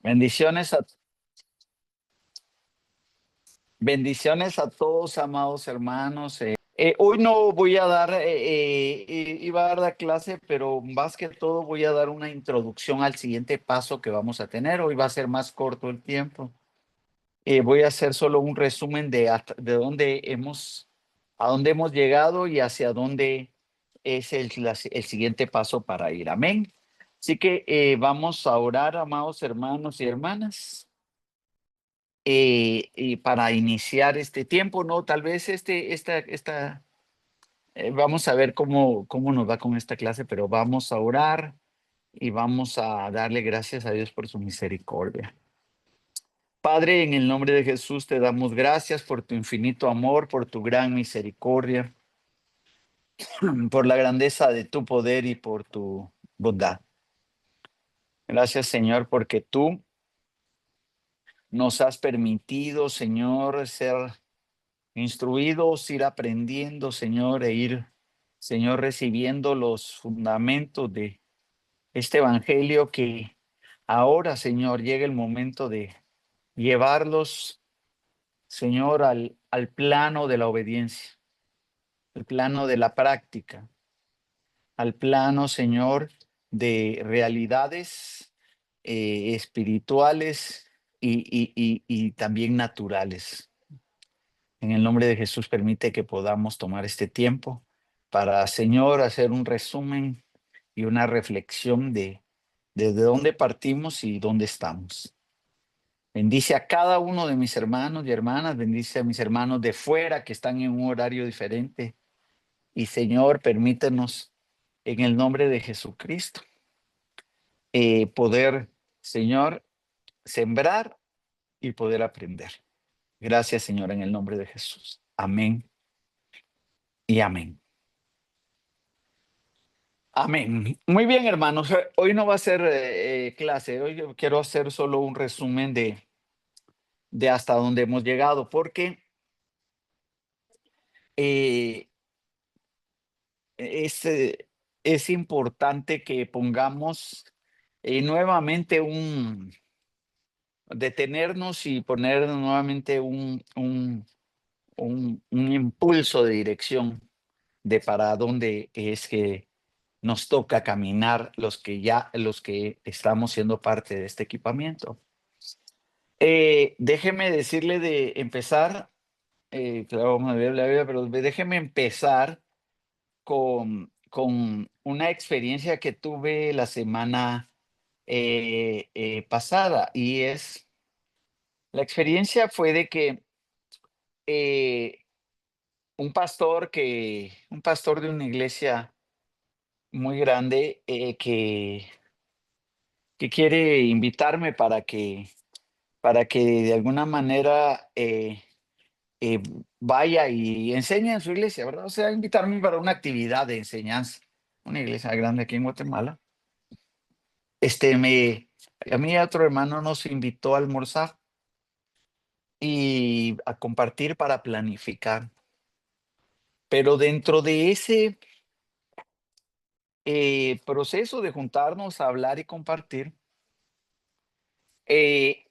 Bendiciones a, bendiciones a todos, amados hermanos. Hoy no voy a dar, iba a dar la clase, pero más que todo voy a dar una introducción al siguiente paso que vamos a tener. Hoy va a ser más corto el tiempo. Voy a hacer solo un resumen de a dónde hemos llegado y hacia dónde es el siguiente paso para ir. Amén. Así que vamos a orar, amados hermanos y hermanas. Y para iniciar este tiempo, ¿no? Tal vez vamos a ver cómo nos va con esta clase, pero vamos a orar y vamos a darle gracias a Dios por su misericordia. Padre, en el nombre de Jesús te damos gracias por tu infinito amor, por tu gran misericordia, por la grandeza de tu poder y por tu bondad. Gracias, Señor, porque tú nos has permitido, Señor, ser instruidos, ir aprendiendo, Señor, e ir, Señor, recibiendo los fundamentos de este evangelio que ahora, Señor, llega el momento de llevarlos, Señor, al plano de la obediencia, al plano de la práctica, al plano, Señor, de realidades espirituales y también naturales. En el nombre de Jesús, permite que podamos tomar este tiempo para, Señor, hacer un resumen y una reflexión de desde dónde partimos y dónde estamos. Bendice a cada uno de mis hermanos y hermanas, bendice a mis hermanos de fuera que están en un horario diferente. Y, Señor, permítenos en el nombre de Jesucristo poder, Señor, sembrar y poder aprender. Gracias, Señor, en el nombre de Jesús. Amén y amén. Amén. Muy bien, hermanos. Hoy no va a ser clase. Hoy yo quiero hacer solo un resumen de hasta dónde hemos llegado, porque eh, es, eh, es importante que pongamos nuevamente detenernos y poner nuevamente un impulso de dirección de para dónde es que nos toca caminar los que estamos siendo parte de este equipamiento. Déjeme decirle de empezar, claro, vamos a ver la vida, pero déjeme empezar con una experiencia que tuve la semana pasada, y la experiencia fue de que eh, un pastor de una iglesia muy grande, que quiere invitarme para que de alguna manera eh, vaya y enseñe en su iglesia, ¿verdad? O sea, invitarme para una actividad de enseñanza, una iglesia grande aquí en Guatemala. A mí y a otro hermano nos invitó a almorzar y a compartir para planificar. Pero dentro de ese proceso de juntarnos a hablar y compartir, eh,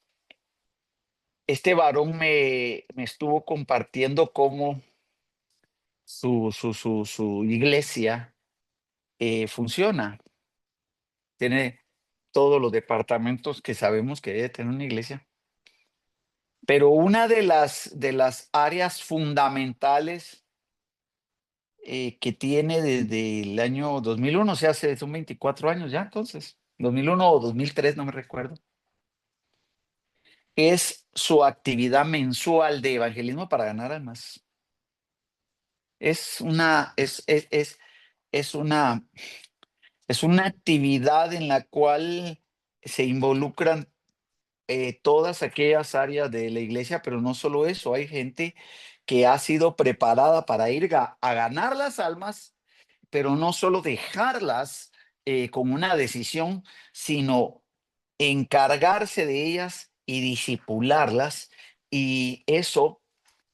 este varón me estuvo compartiendo cómo su iglesia funciona. Tiene todos los departamentos que sabemos que debe tener una iglesia. Pero una de las áreas fundamentales que tiene desde el año 2001, o sea, son 24 años ya, entonces, 2001 o 2003, no me recuerdo, es su actividad mensual de evangelismo para ganar almas. Es una, es una, es una actividad en la cual se involucran todas aquellas áreas de la iglesia, pero no solo eso, hay gente que ha sido preparada para ir a ganar las almas, pero no solo dejarlas como una decisión, sino encargarse de ellas y disipularlas. Y eso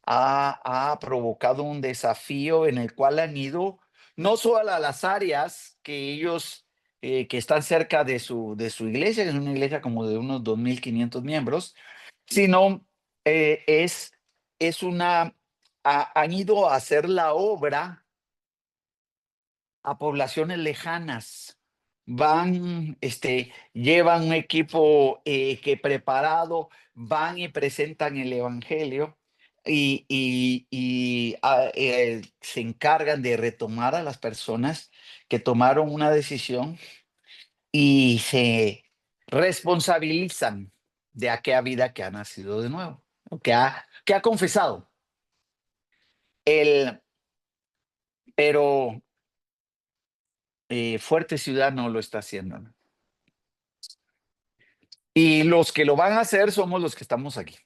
ha provocado un desafío en el cual han ido no solo a las áreas que ellos que están cerca de su iglesia, que es una iglesia como de unos 2.500 miembros, sino es, han ido a hacer la obra a poblaciones lejanas. Van, llevan un equipo que preparado, van y presentan el evangelio se encargan de retomar a las personas que tomaron una decisión y se responsabilizan de aquella vida que ha nacido de nuevo, o que ha confesado. El, pero Fuerte Ciudad no lo está haciendo, ¿no? Y los que lo van a hacer somos los que estamos aquí.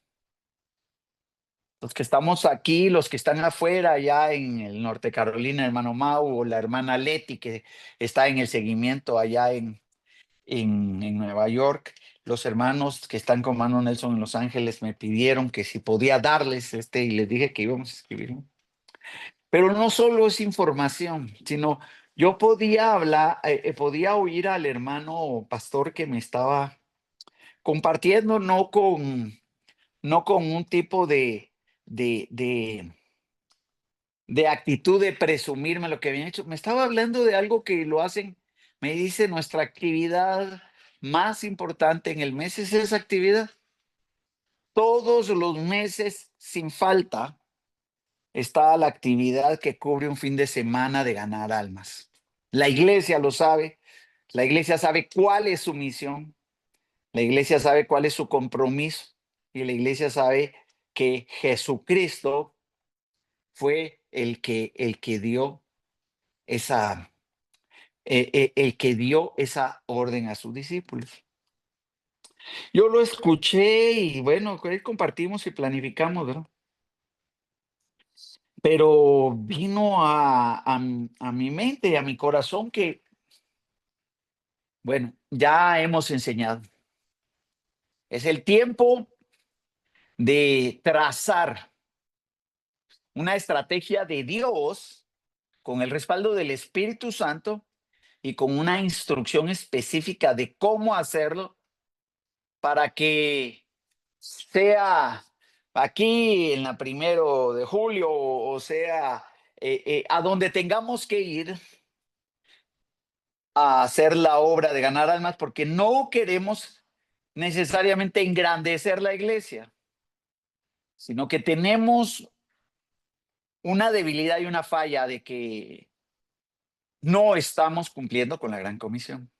Los que estamos aquí, los que están afuera, allá en el Norte Carolina, hermano Mau, o la hermana Leti, que está en el seguimiento allá en Nueva York. Los hermanos que están con Mano Nelson en Los Ángeles me pidieron que si podía darles y les dije que íbamos a escribir. Pero no solo es información, sino yo podía hablar, podía oír al hermano pastor que me estaba compartiendo, no con un tipo de, de, de actitud de presumirme lo que habían hecho. Me estaba hablando de algo que lo hacen, me dice, nuestra actividad más importante en el mes es esa actividad. Todos los meses, sin falta, está la actividad que cubre un fin de semana de ganar almas. La iglesia lo sabe, la iglesia sabe cuál es su misión, la iglesia sabe cuál es su compromiso y la iglesia sabe que Jesucristo fue el que dio esa, el que dio esa orden a sus discípulos. Yo lo escuché y bueno, compartimos y planificamos, ¿verdad? Pero vino a mi mente, a mi corazón que, bueno, ya hemos enseñado. Es el tiempo de trazar una estrategia de Dios con el respaldo del Espíritu Santo y con una instrucción específica de cómo hacerlo para que sea aquí en la 1 de julio o sea a donde tengamos que ir a hacer la obra de ganar almas, porque no queremos necesariamente engrandecer la iglesia, sino que tenemos una debilidad y una falla de que no estamos cumpliendo con la gran comisión.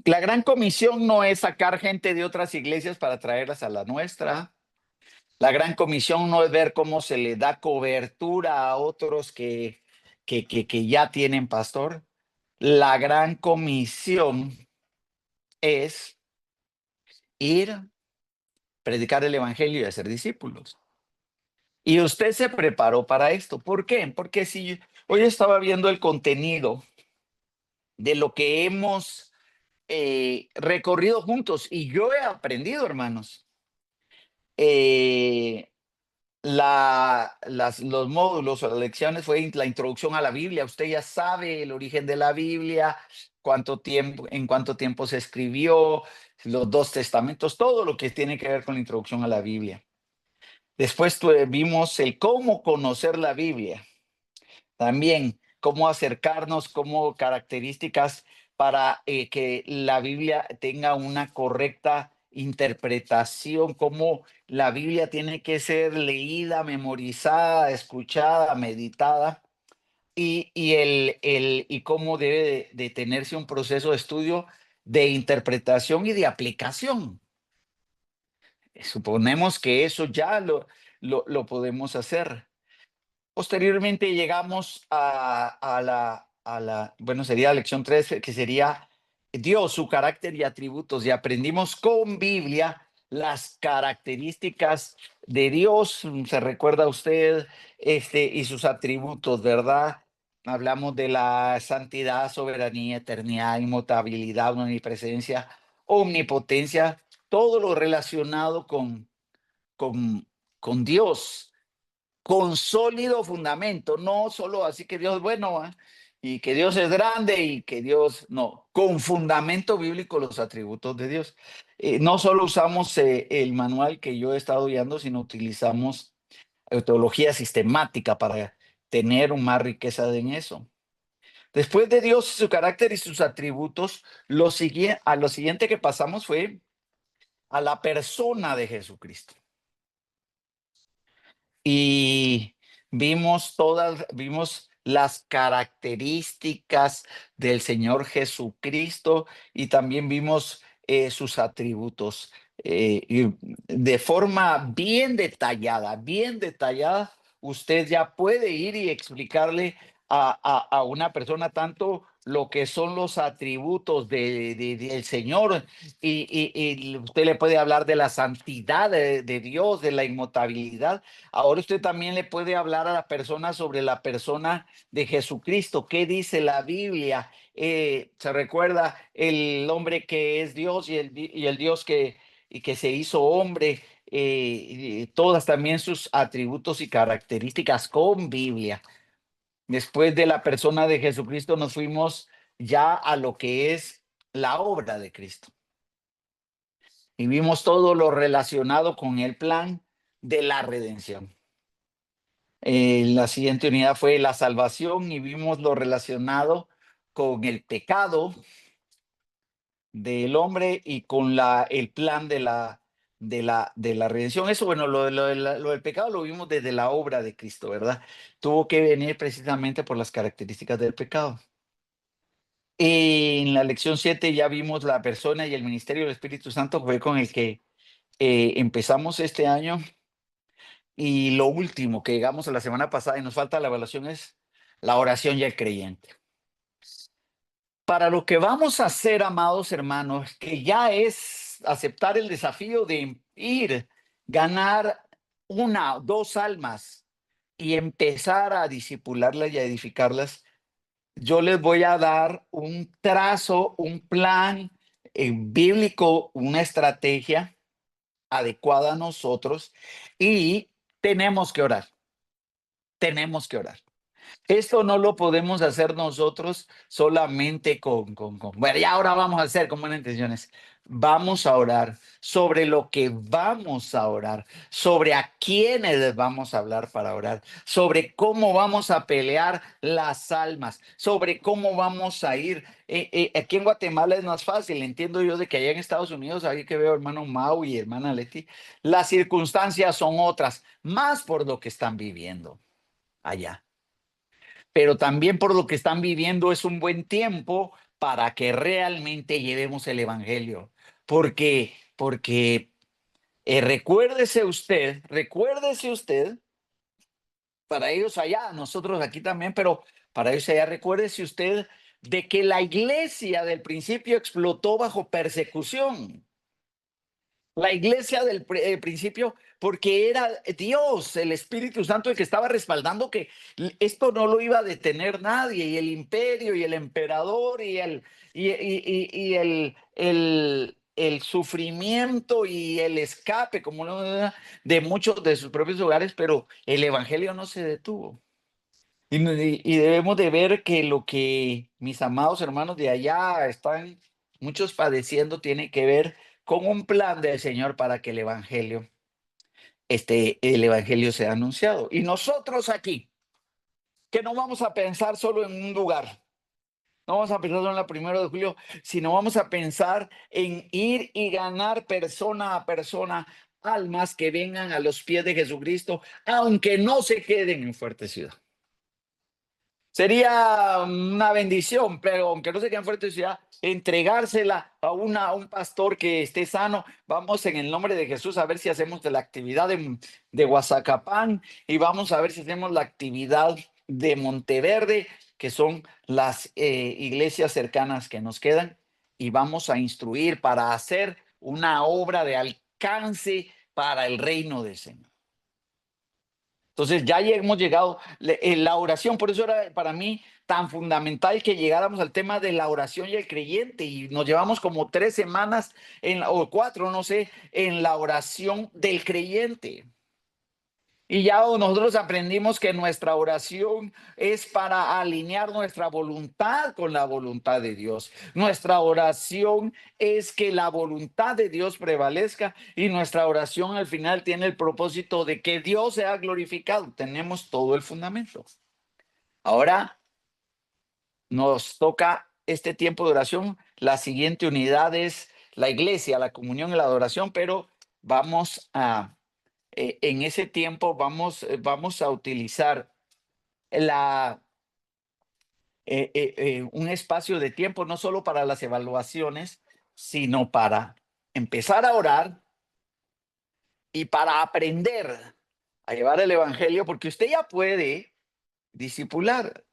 La gran comisión no es sacar gente de otras iglesias para traerlas a la nuestra. La gran comisión no es ver cómo se le da cobertura a otros que ya tienen pastor. La gran comisión es ir, predicar el evangelio y hacer discípulos. Y usted se preparó para esto. ¿Por qué? Porque si hoy estaba viendo el contenido de lo que hemos recorrido juntos y yo he aprendido, hermanos, eh, los módulos o las lecciones fue la introducción a la Biblia. Usted ya sabe el origen de la Biblia, en cuánto tiempo se escribió, los dos testamentos, todo lo que tiene que ver con la introducción a la Biblia. Después vimos el cómo conocer la Biblia. También cómo acercarnos, cómo características para que la Biblia tenga una correcta interpretación, cómo la Biblia tiene que ser leída, memorizada, escuchada, meditada, y cómo debe de tenerse un proceso de estudio, de interpretación y de aplicación. Suponemos que eso ya lo podemos hacer. Posteriormente llegamos bueno, sería la lección 3, que sería Dios, su carácter y atributos. Y aprendimos con Biblia las características de Dios. Se recuerda usted, y sus atributos, ¿verdad? Hablamos de la santidad, soberanía, eternidad, inmutabilidad, omnipresencia, omnipotencia, todo lo relacionado con, con Dios con sólido fundamento, no solo así que Dios, bueno, y que Dios es grande y que Dios, no, con fundamento bíblico los atributos de Dios. No solo usamos el manual que yo he estado guiando, sino utilizamos teología sistemática para tener más riqueza en eso. Después de Dios, su carácter y sus atributos, a lo siguiente que pasamos fue a la persona de Jesucristo. Y vimos las características del Señor Jesucristo y también vimos sus atributos y de forma bien detallada, usted ya puede ir y explicarle a una persona tanto lo que son los atributos del Señor y usted le puede hablar de la santidad de Dios, de la inmutabilidad. Ahora usted también le puede hablar a la persona sobre la persona de Jesucristo. ¿Qué dice la Biblia? Se recuerda el hombre que es Dios y el Dios que se hizo hombre. Y todas también sus atributos y características con Biblia. Después de la persona de Jesucristo nos fuimos ya a lo que es la obra de Cristo. Y vimos todo lo relacionado con el plan de la redención. La siguiente unidad fue la salvación y vimos lo relacionado con el pecado del hombre y con el plan de la redención. Eso, bueno, lo del pecado lo vimos desde la obra de Cristo, ¿verdad? Tuvo que venir precisamente por las características del pecado. En la lección 7 ya vimos la persona y el ministerio del Espíritu Santo, fue con el que empezamos este año. Y lo último que llegamos a la semana pasada y nos falta la evaluación es la oración y el creyente. Para lo que vamos a hacer, amados hermanos, que ya es aceptar el desafío de ir, ganar una, dos almas y empezar a discipularlas y a edificarlas, yo les voy a dar un trazo, un plan bíblico, una estrategia adecuada a nosotros y tenemos que orar. Tenemos que orar. Esto no lo podemos hacer nosotros solamente bueno, ya ahora vamos a hacer con buenas intenciones. Vamos a orar sobre lo que vamos a orar, sobre a quiénes vamos a hablar para orar, sobre cómo vamos a pelear las almas, sobre cómo vamos a ir. Aquí en Guatemala es más fácil, entiendo yo de que allá en Estados Unidos, ahí que veo hermano Mau y hermana Leti, las circunstancias son otras, más por lo que están viviendo allá, pero también por lo que están viviendo es un buen tiempo para que realmente llevemos el evangelio. Porque recuérdese usted, para ellos allá, nosotros aquí también, pero para ellos allá, recuérdese usted de que la iglesia del principio explotó bajo persecución. La iglesia del principio, porque era Dios, el Espíritu Santo, el que estaba respaldando que esto no lo iba a detener nadie, y el imperio y el emperador y el sufrimiento y el escape, como de muchos de sus propios hogares, pero el evangelio no se detuvo. Y debemos de ver que lo que mis amados hermanos de allá están muchos padeciendo tiene que ver con un plan del Señor para que el evangelio sea anunciado. Y nosotros aquí, que no vamos a pensar solo en un lugar, no vamos a pensar solo en la 1 de julio, sino vamos a pensar en ir y ganar persona a persona almas que vengan a los pies de Jesucristo, aunque no se queden en Fuerte Ciudad. Sería una bendición, pero aunque no se quede en Fuerte Ciudad, entregársela a un pastor que esté sano. Vamos en el nombre de Jesús a ver si hacemos de la actividad de Guazacapán y vamos a ver si hacemos la actividad de Monteverde, que son las iglesias cercanas que nos quedan, y vamos a instruir para hacer una obra de alcance para el reino del Señor. Entonces ya hemos llegado, la oración, por eso era para mí tan fundamental que llegáramos al tema de la oración y el creyente, y nos llevamos como 3 semanas o 4, no sé, en la oración del creyente. Y ya nosotros aprendimos que nuestra oración es para alinear nuestra voluntad con la voluntad de Dios. Nuestra oración es que la voluntad de Dios prevalezca y nuestra oración al final tiene el propósito de que Dios sea glorificado. Tenemos todo el fundamento. Ahora nos toca este tiempo de oración. La siguiente unidad es la iglesia, la comunión y la adoración, pero vamos a en ese tiempo vamos a utilizar la, un espacio de tiempo no solo para las evaluaciones, sino para empezar a orar y para aprender a llevar el Evangelio, porque usted ya puede discipular.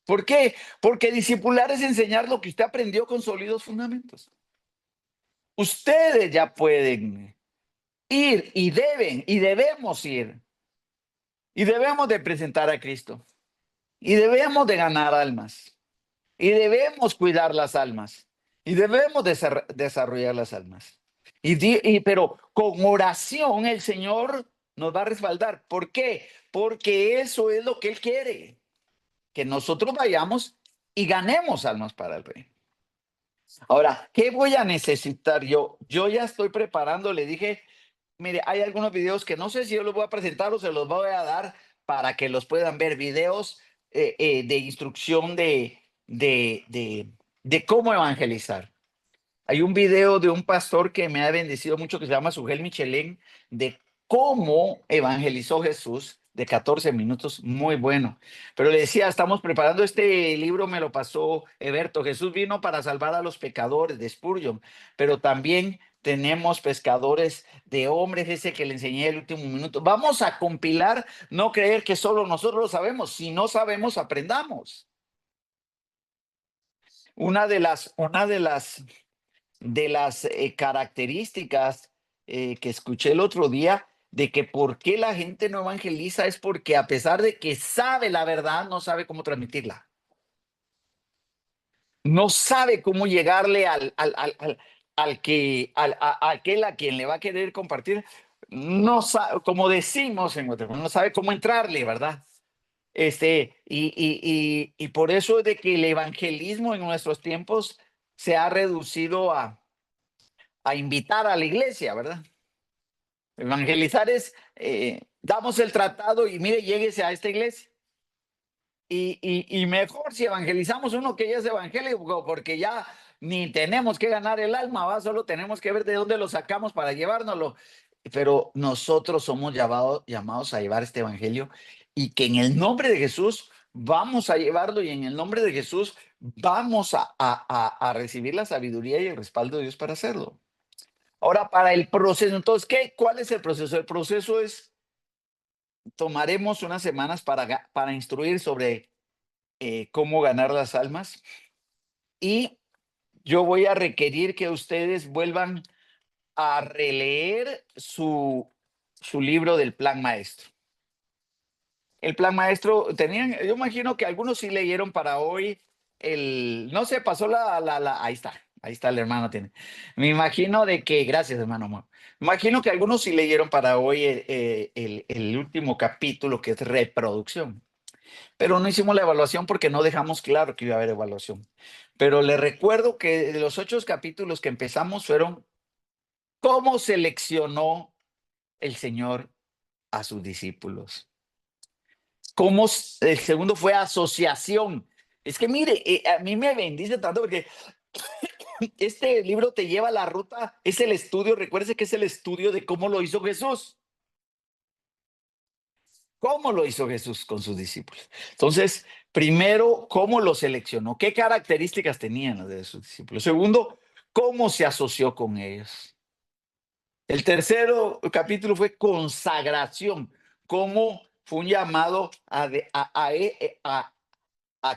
¿Por qué? Porque discipular es enseñar lo que usted aprendió con sólidos fundamentos. Ustedes ya pueden ir y debemos ir y debemos de presentar a Cristo. Y debemos de ganar almas. Y debemos cuidar las almas. Y debemos desarrollar las almas. Pero con oración el Señor nos va a respaldar. ¿Por qué? Porque eso es lo que Él quiere. Que nosotros vayamos y ganemos almas para el Rey. Ahora, ¿qué voy a necesitar yo? Yo ya estoy preparando, le dije, mire, hay algunos videos que no sé si yo los voy a presentar o se los voy a dar para que los puedan ver. Videos de instrucción de cómo evangelizar. Hay un video de un pastor que me ha bendecido mucho que se llama Sugel Michelén de cómo evangelizó Jesús de 14 minutos, muy bueno. Pero le decía, estamos preparando este libro, me lo pasó Eberto. Jesús vino para salvar a los pecadores de Spurgeon, pero también tenemos pescadores de hombres, ese que le enseñé el último minuto. Vamos a compilar, no creer que solo nosotros lo sabemos. Si no sabemos, aprendamos. Una de las características que escuché el otro día de que por qué la gente no evangeliza es porque a pesar de que sabe la verdad, no sabe cómo transmitirla. No sabe cómo llegarle a aquel a quien le va a querer compartir. No sabe, como decimos en Guatemala, no sabe cómo entrarle, ¿verdad? Y por eso es de que el evangelismo en nuestros tiempos se ha reducido a invitar a la iglesia, ¿verdad? Evangelizar es, damos el tratado y mire, lléguese a esta iglesia. Y mejor si evangelizamos uno que ya es evangélico, porque ya ni tenemos que ganar el alma, ¿va? Solo tenemos que ver de dónde lo sacamos para llevárnoslo. Pero nosotros somos llamados a llevar este evangelio y que en el nombre de Jesús vamos a llevarlo y en el nombre de Jesús vamos a recibir la sabiduría y el respaldo de Dios para hacerlo. Ahora, para el proceso, entonces, ¿cuál es el proceso? El proceso es, tomaremos unas semanas para instruir sobre cómo ganar las almas y yo voy a requerir que ustedes vuelvan a releer su libro del plan maestro. El plan maestro, yo imagino que algunos sí leyeron para hoy no sé, pasó ahí está el hermano tiene. Me imagino de que, gracias hermano, me imagino que algunos sí leyeron para hoy el último capítulo que es reproducción, pero no hicimos la evaluación porque no dejamos claro que iba a haber evaluación. Pero le recuerdo que de los 8 capítulos que empezamos fueron cómo seleccionó el Señor a sus discípulos. El segundo fue asociación. Es que mire, a mí me bendice tanto porque este libro te lleva a la ruta, es el estudio, recuérdese que es el estudio de cómo lo hizo Jesús. ¿Cómo lo hizo Jesús con sus discípulos? Entonces, primero, ¿cómo lo seleccionó? ¿Qué características tenían las de sus discípulos? Segundo, ¿cómo se asoció con ellos? El tercero capítulo fue consagración, cómo fue un llamado a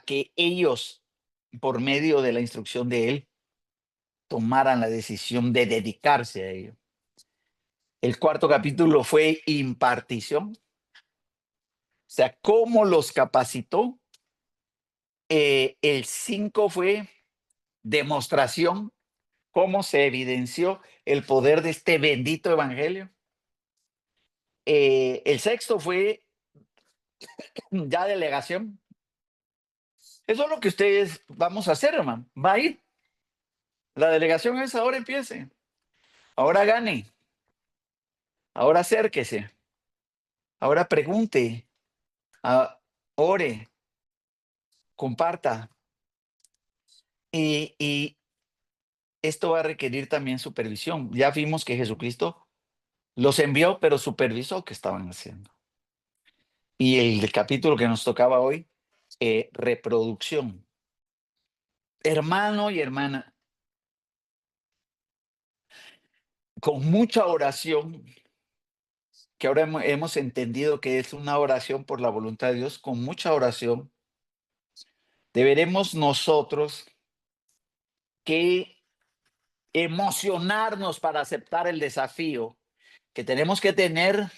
que ellos, por medio de la instrucción de él, tomaran la decisión de dedicarse a ello. El cuarto capítulo fue impartición, o sea, cómo los capacitó. El 5 fue demostración, cómo se evidenció el poder de este bendito evangelio. El sexto fue ya delegación. Eso es lo que ustedes vamos a hacer, hermano. Va a ir. La delegación es ahora empiece. Ahora gane. Ahora acérquese. Ahora pregunte. Ore. Comparta. Y esto va a requerir también supervisión. Ya vimos que Jesucristo los envió, pero supervisó qué estaban haciendo. Y el capítulo que nos tocaba hoy, reproducción. Hermano y hermana, con mucha oración, que ahora hemos entendido que es una oración por la voluntad de Dios, con mucha oración, deberemos nosotros que emocionarnos para aceptar el desafío que tenemos que tener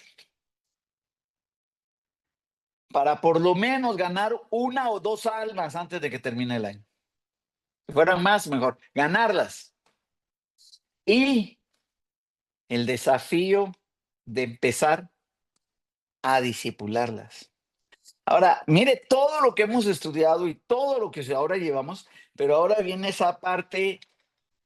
para por lo menos ganar una o dos almas antes de que termine el año. Si fueran más, mejor. Ganarlas. Y el desafío de empezar a disipularlas. Ahora, mire todo lo que hemos estudiado y todo lo que ahora llevamos, pero ahora viene esa parte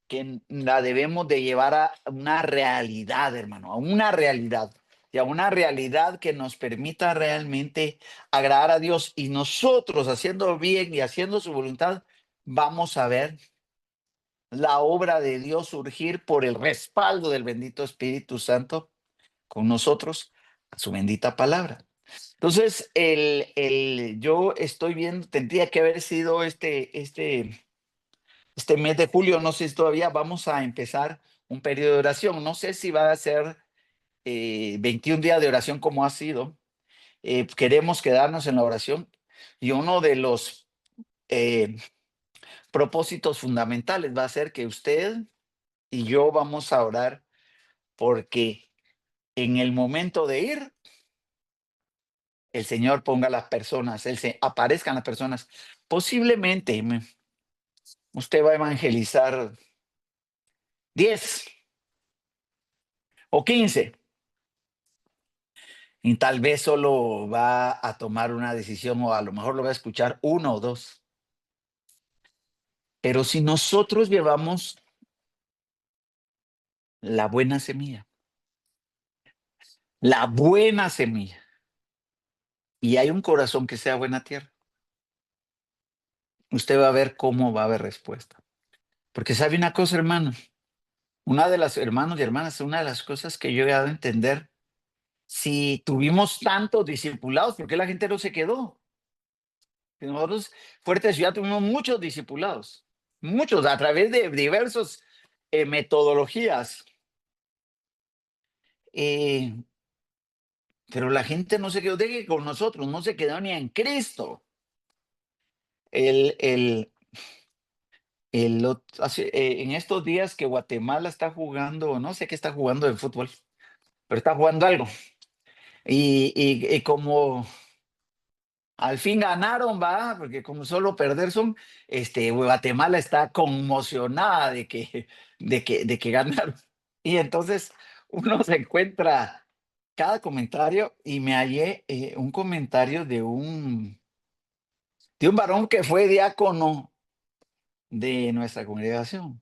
que la debemos de llevar a una realidad, hermano, a una realidad. Y a una realidad que nos permita realmente agradar a Dios. Y nosotros, haciendo bien y haciendo su voluntad, vamos a ver la obra de Dios surgir por el respaldo del bendito Espíritu Santo con nosotros, a su bendita palabra. Entonces, yo estoy viendo, tendría que haber sido este mes de julio, no sé si todavía vamos a empezar un periodo de oración. No sé si va a ser 21 días de oración como ha sido. Queremos quedarnos en la oración y uno de los propósitos fundamentales va a ser que usted y yo vamos a orar porque en el momento de ir, el Señor ponga las personas, aparezcan las personas. Posiblemente usted va a evangelizar 10 o 15 y tal vez solo va a tomar una decisión o a lo mejor lo va a escuchar uno o dos. Pero si nosotros llevamos la buena semilla, y hay un corazón que sea buena tierra, usted va a ver cómo va a haber respuesta. Porque sabe una cosa, hermano, una de las hermanos y hermanas, una de las cosas que yo he dado a entender, si tuvimos tantos discipulados, ¿por qué la gente no se quedó? Que nosotros, Fuerte Ciudad, tuvimos muchos discipulados, muchos, a través de diversas metodologías. Eh, pero la gente no se quedó, deje con nosotros, no se quedó ni en Cristo. El, el, en estos días que Guatemala está jugando, no sé qué está jugando de fútbol, pero está jugando algo. Y como al fin ganaron, va, porque como solo perder son, Guatemala está conmocionada de que ganaron. Y entonces uno se encuentra cada comentario y me hallé un comentario de un varón que fue diácono de nuestra congregación,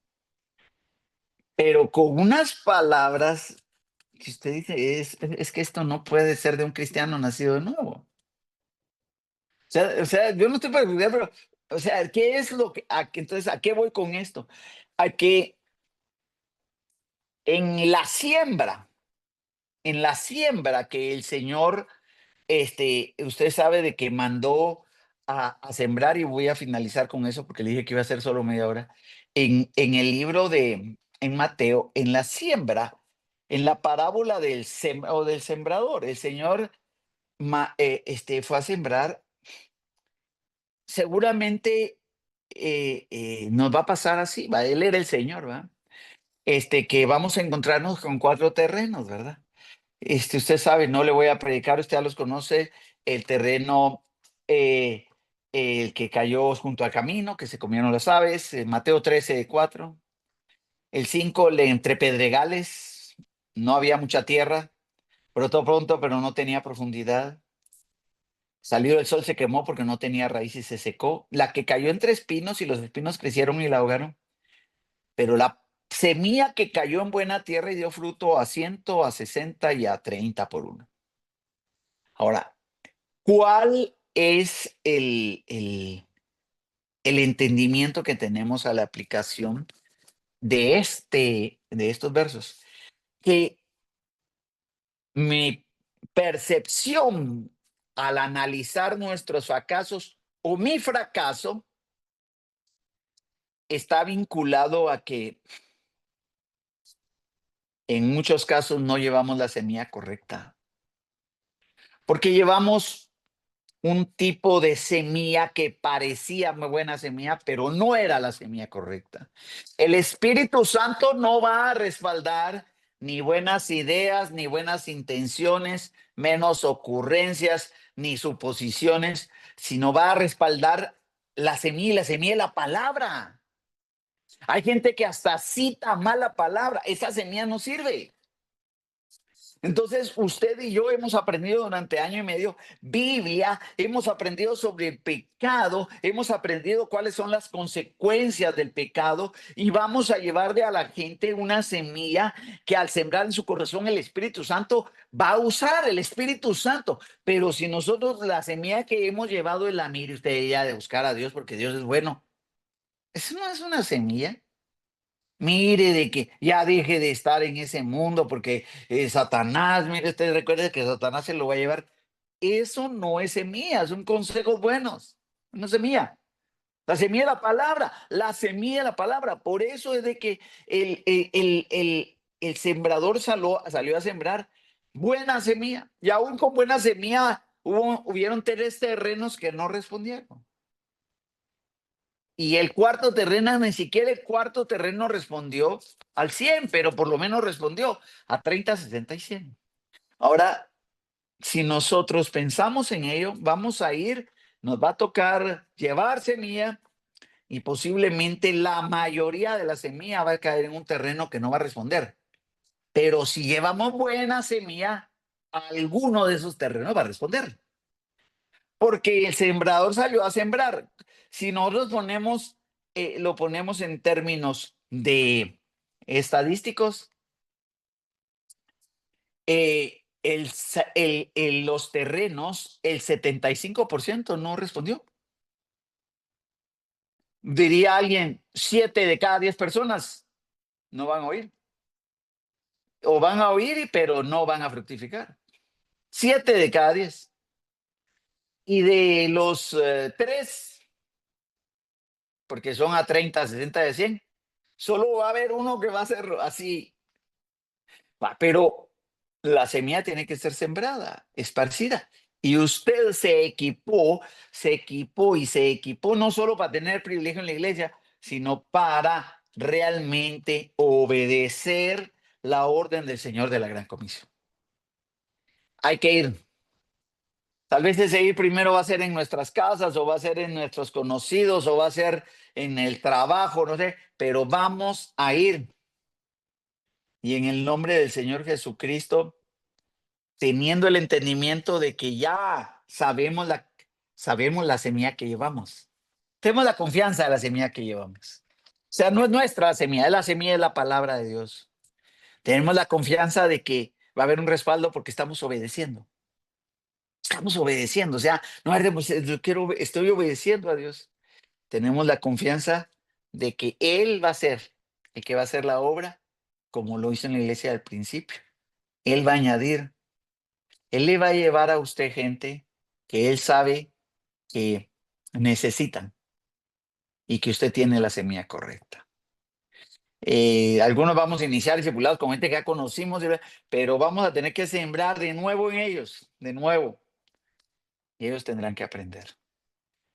pero con unas palabras que usted dice, es que esto no puede ser de un cristiano nacido de nuevo. O sea, yo no estoy para juzgar, pero, o sea, ¿qué es lo que, entonces, ¿a qué voy con esto? A que en la siembra, en la siembra que el Señor, usted sabe de que mandó a sembrar, y voy a finalizar con eso porque le dije que iba a ser solo media hora, en el libro en Mateo, en la siembra, en la parábola del sembrador, el Señor fue a sembrar. Seguramente nos va a pasar así, va, él era el Señor, ¿va? Que vamos a encontrarnos con cuatro terrenos, ¿verdad? Usted sabe, no le voy a predicar, usted ya los conoce, el terreno, el que cayó junto al camino, que se comieron las aves, Mateo 13:4. El 5, entre pedregales, no había mucha tierra, brotó pronto, pero no tenía profundidad. Salió el sol, se quemó porque no tenía raíz y se secó. La que cayó entre espinos y los espinos crecieron y la ahogaron. Pero la semilla que cayó en buena tierra y dio fruto a 100, a 60 y a 30 por uno. Ahora, ¿cuál es el entendimiento que tenemos a la aplicación de estos versos? Que mi percepción al analizar nuestros fracasos o mi fracaso está vinculado a que en muchos casos no llevamos la semilla correcta, porque llevamos un tipo de semilla que parecía muy buena semilla, pero no era la semilla correcta. El Espíritu Santo no va a respaldar ni buenas ideas, ni buenas intenciones, menos ocurrencias, ni suposiciones, sino va a respaldar la semilla es la palabra. Hay gente que hasta cita mala palabra, esa semilla no sirve. Entonces, usted y yo hemos aprendido durante año y medio Biblia, hemos aprendido sobre el pecado, hemos aprendido cuáles son las consecuencias del pecado y vamos a llevarle a la gente una semilla que al sembrar en su corazón el Espíritu Santo va a usar el Espíritu Santo. Pero si nosotros la semilla que hemos llevado es la, mire usted, ya de buscar a Dios porque Dios es bueno, eso no es una semilla. Mire, de que ya deje de estar en ese mundo porque Satanás, mire, usted recuerde que Satanás se lo va a llevar. Eso no es semilla, son consejos buenos, no es semilla. La semilla es la palabra, la semilla es la palabra. Por eso es de que el sembrador salió a sembrar buena semilla. Y aún con buena semilla hubieron 3 terrenos que no respondieron. Y el cuarto terreno, ni siquiera el cuarto terreno respondió al 100, pero por lo menos respondió a 30, 60 y 100. Ahora, si nosotros pensamos en ello, vamos a ir, nos va a tocar llevar semilla y posiblemente la mayoría de la semilla va a caer en un terreno que no va a responder. Pero si llevamos buena semilla, alguno de esos terrenos va a responder. Porque el sembrador salió a sembrar. Si nosotros lo ponemos en términos de estadísticos, los terrenos, el 75% no respondió. Diría alguien, 7 de cada 10 personas no van a oír. O van a oír, pero no van a fructificar. 7 de cada 10. Y de los 3, porque son a 30, 60 de 100, solo va a haber uno que va a ser así. Pero la semilla tiene que ser sembrada, esparcida. Y usted se equipó no solo para tener privilegio en la iglesia, sino para realmente obedecer la orden del Señor de la Gran Comisión. Hay que ir. Tal vez ese ir primero va a ser en nuestras casas, o va a ser en nuestros conocidos, o va a ser en el trabajo, no sé, pero vamos a ir. Y en el nombre del Señor Jesucristo, teniendo el entendimiento de que ya sabemos la semilla que llevamos. Tenemos la confianza de la semilla que llevamos. O sea, no es nuestra semilla, es la semilla de la palabra de Dios. Tenemos la confianza de que va a haber un respaldo porque estamos obedeciendo. Estamos obedeciendo, o sea, no es de, pues, estoy obedeciendo a Dios. Tenemos la confianza de que Él va a ser el que va a hacer la obra, como lo hizo en la iglesia al principio. Él va a añadir. Él le va a llevar a usted gente que él sabe que necesitan y que usted tiene la semilla correcta. Algunos vamos a iniciar discipulados con gente que ya conocimos, pero vamos a tener que sembrar de nuevo en ellos, de nuevo. Y ellos tendrán que aprender.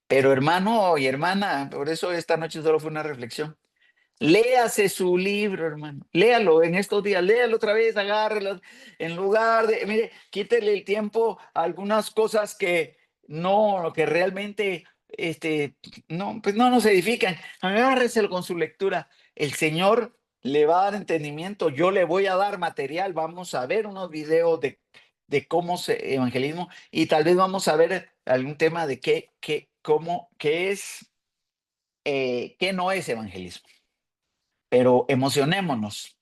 Pero hermano y hermana, por eso esta noche solo fue una reflexión. Léase su libro, hermano. Léalo en estos días, léalo otra vez, agárrelo. En lugar de, mire, quítele el tiempo a algunas cosas que no, que realmente, no, pues no nos edifican. Agárreselo con su lectura. El Señor le va a dar entendimiento. Yo le voy a dar material. Vamos a ver unos videos de de cómo se evangelismo, y tal vez vamos a ver algún tema de qué es, qué no es evangelismo. Pero emocionémonos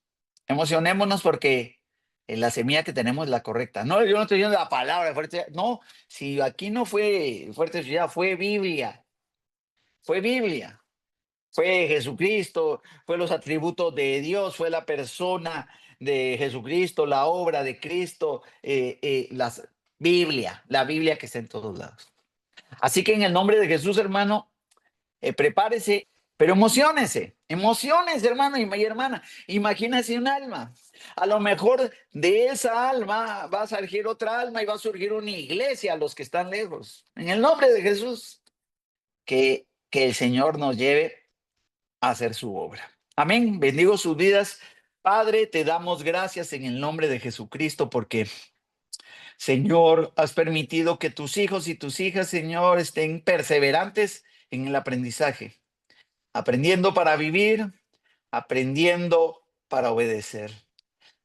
porque la semilla que tenemos es la correcta. No, yo no estoy diciendo la palabra fuerte, no, si aquí no fue fuerte ya fue Biblia, fue Biblia, fue Jesucristo, fue los atributos de Dios, fue la persona de Jesucristo, la obra de Cristo, las Biblia, la Biblia que está en todos lados. Así que en el nombre de Jesús, hermano, prepárese, pero emocionese, emociones, hermano y hermana. Imagínese un alma. A lo mejor de esa alma va a surgir otra alma y va a surgir una iglesia a los que están lejos. En el nombre de Jesús, que el Señor nos lleve a hacer su obra. Amén. Bendigo sus vidas. Padre, te damos gracias en el nombre de Jesucristo porque, Señor, has permitido que tus hijos y tus hijas, Señor, estén perseverantes en el aprendizaje, aprendiendo para vivir, aprendiendo para obedecer.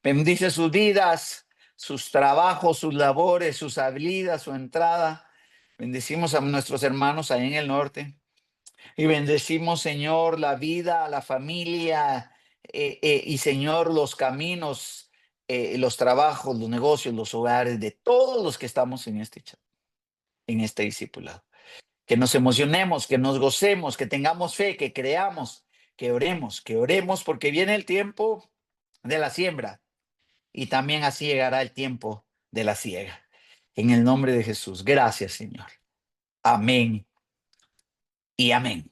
Bendice sus vidas, sus trabajos, sus labores, sus salidas, su entrada. Bendecimos a nuestros hermanos ahí en el norte. Y bendecimos, Señor, la vida, la familia, y, Señor, los caminos, los trabajos, los negocios, los hogares de todos los que estamos en este chat, en este discipulado. Que nos emocionemos, que nos gocemos, que tengamos fe, que creamos, que oremos porque viene el tiempo de la siembra y también así llegará el tiempo de la siega. En el nombre de Jesús. Gracias, Señor. Amén y amén.